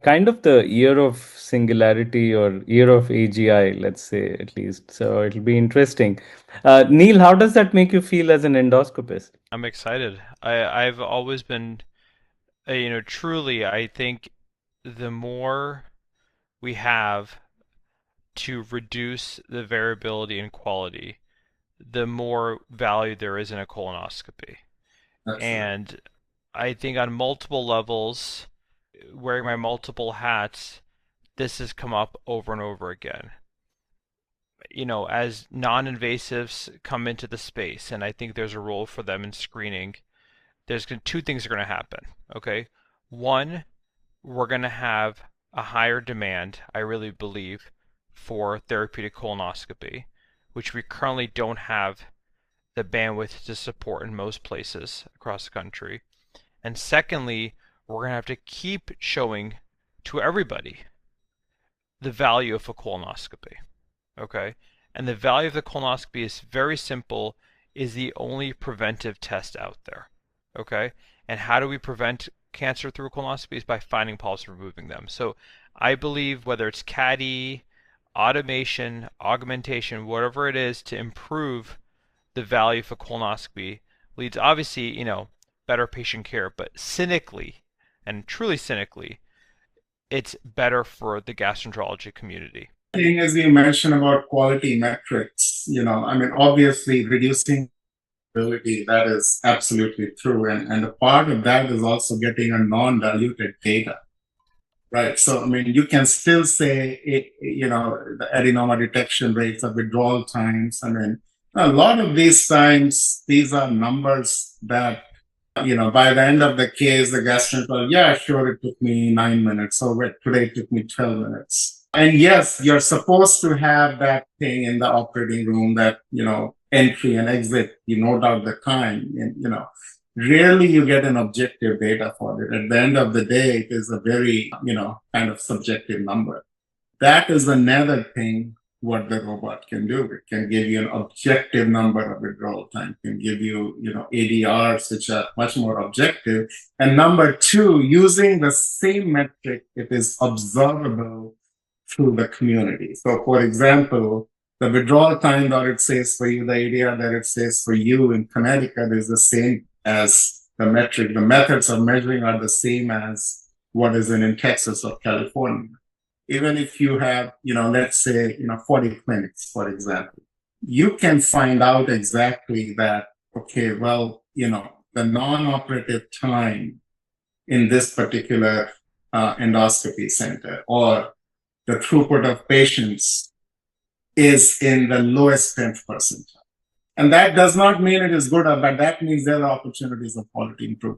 kind of the year of singularity or year of AGI, let's say, at least. So it'll be interesting. Neil, how does that make you feel as an endoscopist? I'm excited. I've always been, truly, I think the more we have to reduce the variability in quality, the more value there is in a colonoscopy. Absolutely. And I think on multiple levels, wearing my multiple hats, this has come up over and over again. As non-invasives come into the space, and I think there's a role for them in screening, there's two things are going to happen. Okay, one, we're going to have a higher demand, I really believe, for therapeutic colonoscopy, which we currently don't have the bandwidth to support in most places across the country. And secondly, we're going to have to keep showing to everybody the value of a colonoscopy. Okay? And the value of the colonoscopy is very simple, is the only preventive test out there. Okay? And how do we prevent cancer through a colonoscopy? Is by finding polyps and removing them. So I believe whether it's CADI, automation, augmentation, whatever it is to improve the value of a colonoscopy leads obviously, better patient care, but cynically and truly cynically, it's better for the gastroenterology community. Thing as you mentioned about quality metrics, I mean, obviously reducing ability, that is absolutely true. And a part of that is also getting a non-diluted data, right? So, I mean, you can still say, the adenoma detection rates or withdrawal times. I mean, a lot of these times, these are numbers that, by the end of the case, the gastroenterologist, yeah, sure, it took me 9 minutes. So today it took me 12 minutes. And yes, you're supposed to have that thing in the operating room that, entry and exit, you note out the time. And, rarely you get an objective data for it. At the end of the day, it is a very, kind of subjective number. That is another thing what the robot can do. It can give you an objective number of withdrawal time, it can give you, ADRs, which are much more objective. And number two, using the same metric, it is observable through the community. So for example, the withdrawal time that it says for you, the ADR that it says for you in Connecticut is the same as the metric. The methods of measuring are the same as what is in Texas or California. Even if you have, let's say, 40 clinics, for example, you can find out exactly that, okay, well, the non-operative time in this particular endoscopy center or the throughput of patients is in the lowest 10th percentile. And that does not mean it is good, but that means there are opportunities of quality improvement.